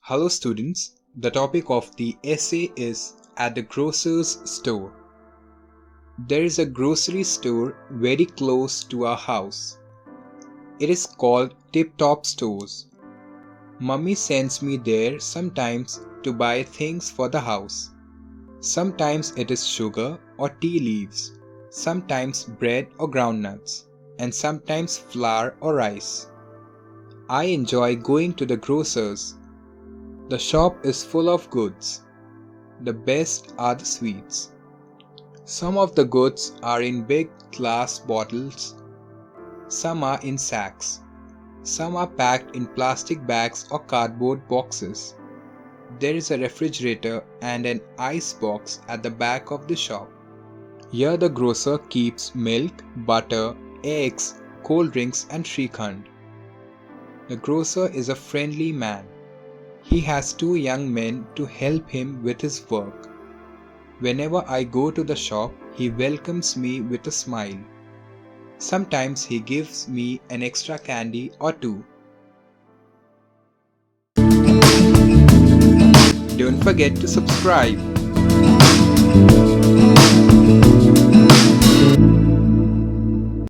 Hello students, the topic of the essay is at the grocer's store. There is a grocery store very close to our house. It is called Tip Top Stores. Mummy sends me there sometimes to buy things for the house. Sometimes it is sugar or tea leaves, sometimes bread or groundnuts, and sometimes flour or rice. I enjoy going to the grocer's. The shop is full of goods. The best are the sweets. Some of the goods are in big glass bottles, some are in sacks, some are packed in plastic bags or cardboard boxes. There is a refrigerator and an ice box at the back of the shop. Here the grocer keeps milk, butter, eggs, cold drinks and Shrikhand. The grocer is a friendly man. He has two young men to help him with his work. Whenever I go to the shop, he welcomes me with a smile. Sometimes he gives me an extra candy or two. Don't forget to subscribe.